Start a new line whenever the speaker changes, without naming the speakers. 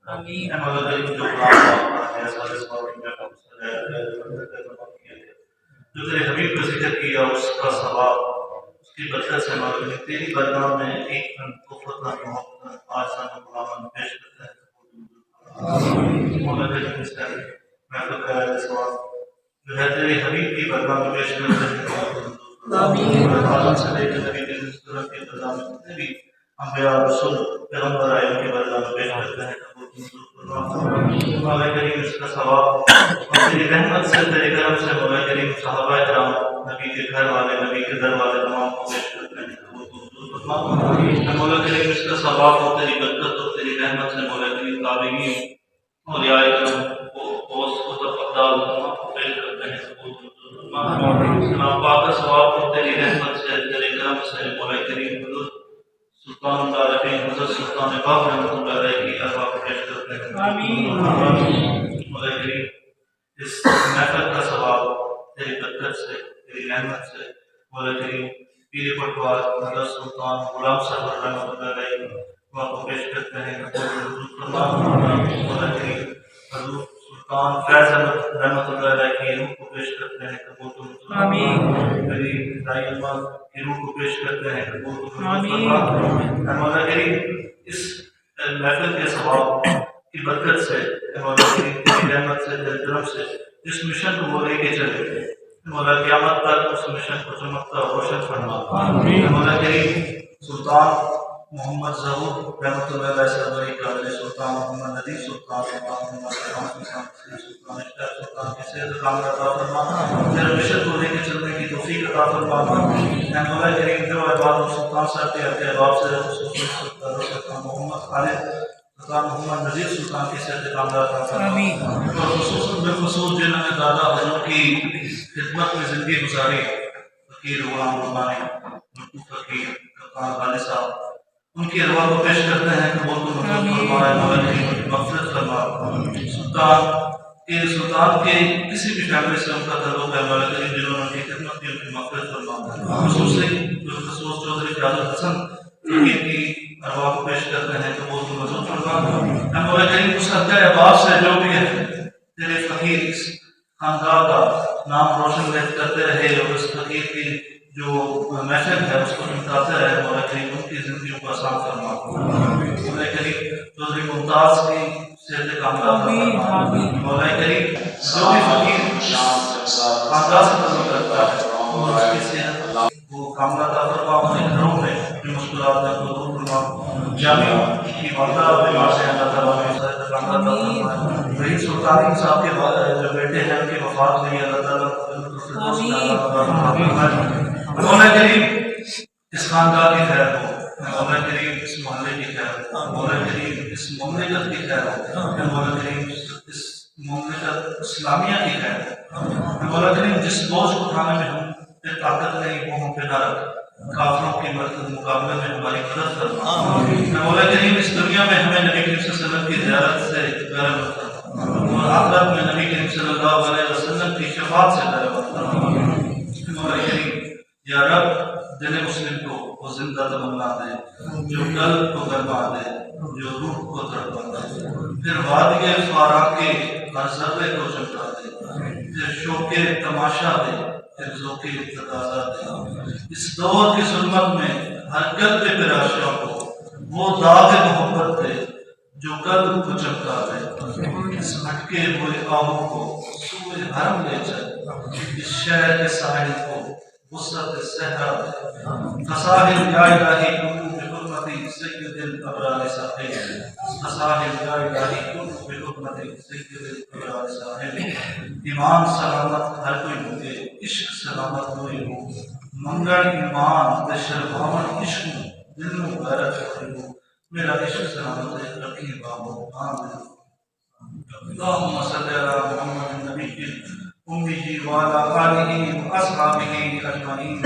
آمین جو تیرے حبیب کا ذکر کیا اس کا ثواب اس کی برکت سے معلوم ہے تیری بارگاہ میں ایک توفت محبت آج ہم غلامان پیش کرتے ہیں مولا کریم اس کا محفل کا سوال جو ہے تیرے حبیب کی بارگاہ میں پیش کرتے ہیں آمین آدم سے لے کر نبی کے مستقبل کی بارگاہ میں جتنے بھی انبیاء رسول پیغمبر آئے ان کی بارگاہ میں پیش کرتے ہیں مولا کریم اس کا ثواب اور تیری رحمت سے تیرے کرم سے مولا کریم صحابہ کرام نبی کے گھر والے نبی کے در والے تمام کو پیش کرتے ہیں مولا کریم اس کا ثواب اور تیری برکت اور تیری رحمت سے مولا کریم تابعین اور رعایت کرم اوس خطب افضال تمام کو پیش کرتے ہیں سلام پاک کا ثواب اور تیری رحمت سے تیرے کرم سے مولا کریم حضرت سلطان العارفین حضرت سلطان باغ رحمۃ اللہ علیہ کی ارواح کو پیش کرتے ہیں آمین مولا کریم اس محفل کا ثواب تیری برکت سے تیری رحمت سے مولا کریم پیرے پٹوار حضرت سلطان غلام صاحب رحمۃ اللہ علیہ کو پیش کرتے ہیں مولا کریم حضرت سلطان فیض احمد رحمۃ اللہ علیہ کی روح کو پیش کرتے ہیں آمین میری دائی علماء کی روح کو پیش کرتے ہیں آمین مولا کریم اس محفل کے ثواب کی برکت سے مولا کریم کی رحمت سے تیرے کرم سے اس مشن کو وہ لے کے چلے مولا قیامت تک اس مشن کو چمکتا روشن فرما مولا کریم سلطان محمد ظہور رحمۃ اللہ علیہ سربراہی قابل سلطان محمد ندیم سلطان سلطان سلطان کی صحت کاملہ عطا فرما تیرے مشن کو لے کے چلنے کی توفیق عطا فرما مولا کریم جو احباب سلطان صاحب کے احباب سے سلطان محمد خالد سلطان محمد نذیر سلطان کی صحت کاملہ عطا فرما اور خصوصاً بالخصوص جنہوں نے دادا حضور کی خدمت میں زندگی گزاری فقیر غلام ربانی فقیر کپتان غالب صاحب ان کی ارواح کو پیش کرتے ہیں کہ وہ تو مغفرت فرما سلطان کے کسی بھی فیملی سے ان کا تعلق ہے مولا کریم جنہوں نے خدمت کی ان کی مغفرت فرما خصوصی چودھری فیاض الحسن کی ارواح کو پیش کرتے ہیں کہ وہ تو مضبوط فرما مولا کریم اس صدقہ احباب سے جو بھی ہے تیرے فقیر اس خاندان کا نام روشن کرتے رہے اور اس فقیر کی جو محفل ہے اس کو چمکاتے رہے مولا کریم ان کی زندگیوں کو آسان فرما مولا کریم چودھری ممتاز کی صحت کاملہ فرما مولا کریم جو بھی فقیر خاندان سے تعلق رکھتا ہے اور اس کی صحت وہ کاملہ عطا فرما اپنے گھروں میں اپنی مشکلات کو دور فرما جامعہ کی والدہ بیمار سے اللہ تعالیٰ میں صحت کاملہ عطا فرما رئیس سلطانی صاحب کے جو بیٹے ہیں ان کی وفات ہوئی اللہ تعالیٰ مولا کریم اس خاندان کی خیر ہو مولا کریم اس محلے کی خیر ہو مولا کریم اس مملکت کی خیر ہو مولا کریم اس مملکت اسلامیہ کی خیر ہو مولا کریم جس بوجھ اٹھانے میں ہم پہ طاقت نہیں وہ ہم پہ نہ رکھ کافروں کے مقابلے میں ہماری مدد کرنا مولا کریم اس دنیا میں ہمیں نبی کریم صلی اللہ علیہ وسلم کی زیارت سے غیر مطلب اور آخرت میں نبی کریم صلی اللہ علیہ وسلم کی شفاعت سے غیر مطلب مولا کریم یا رب دل مسلم کو وہ زندہ تمنا دے جو قلب کو گرما دے جو روح کو تڑپا دے پھر وادی فاراق کے ہر ذرے کو چمکا دے پھر شوق تماشا دے پھر ذوق تقاضا دے اس دور کی ظلمت میں ہر قلب پہ راشا کو وہ داغ محبت دے جو قلب کو چمکا دے اس ہٹکے ہوئے آہوں کو سوئے حرم لے چل اس شہر کے ساحل کو وسط الصحرا فصاحب یا الہی کن بحرمت سید الابرار صاحب فصاحب یا الہی کن بحرمت سید الابرار صاحب ایمان سلامت ہر کوئی ہوگے عشق سلامت ہوئی ہو منگل ایمان بشربان عشق دل میں غیرت ہوئی ہو میرا عشق سلامت رکھی بابو آمین اللہم صلی علی محمد النبی امیہ وعلی آلہ واصحابہ اجمعین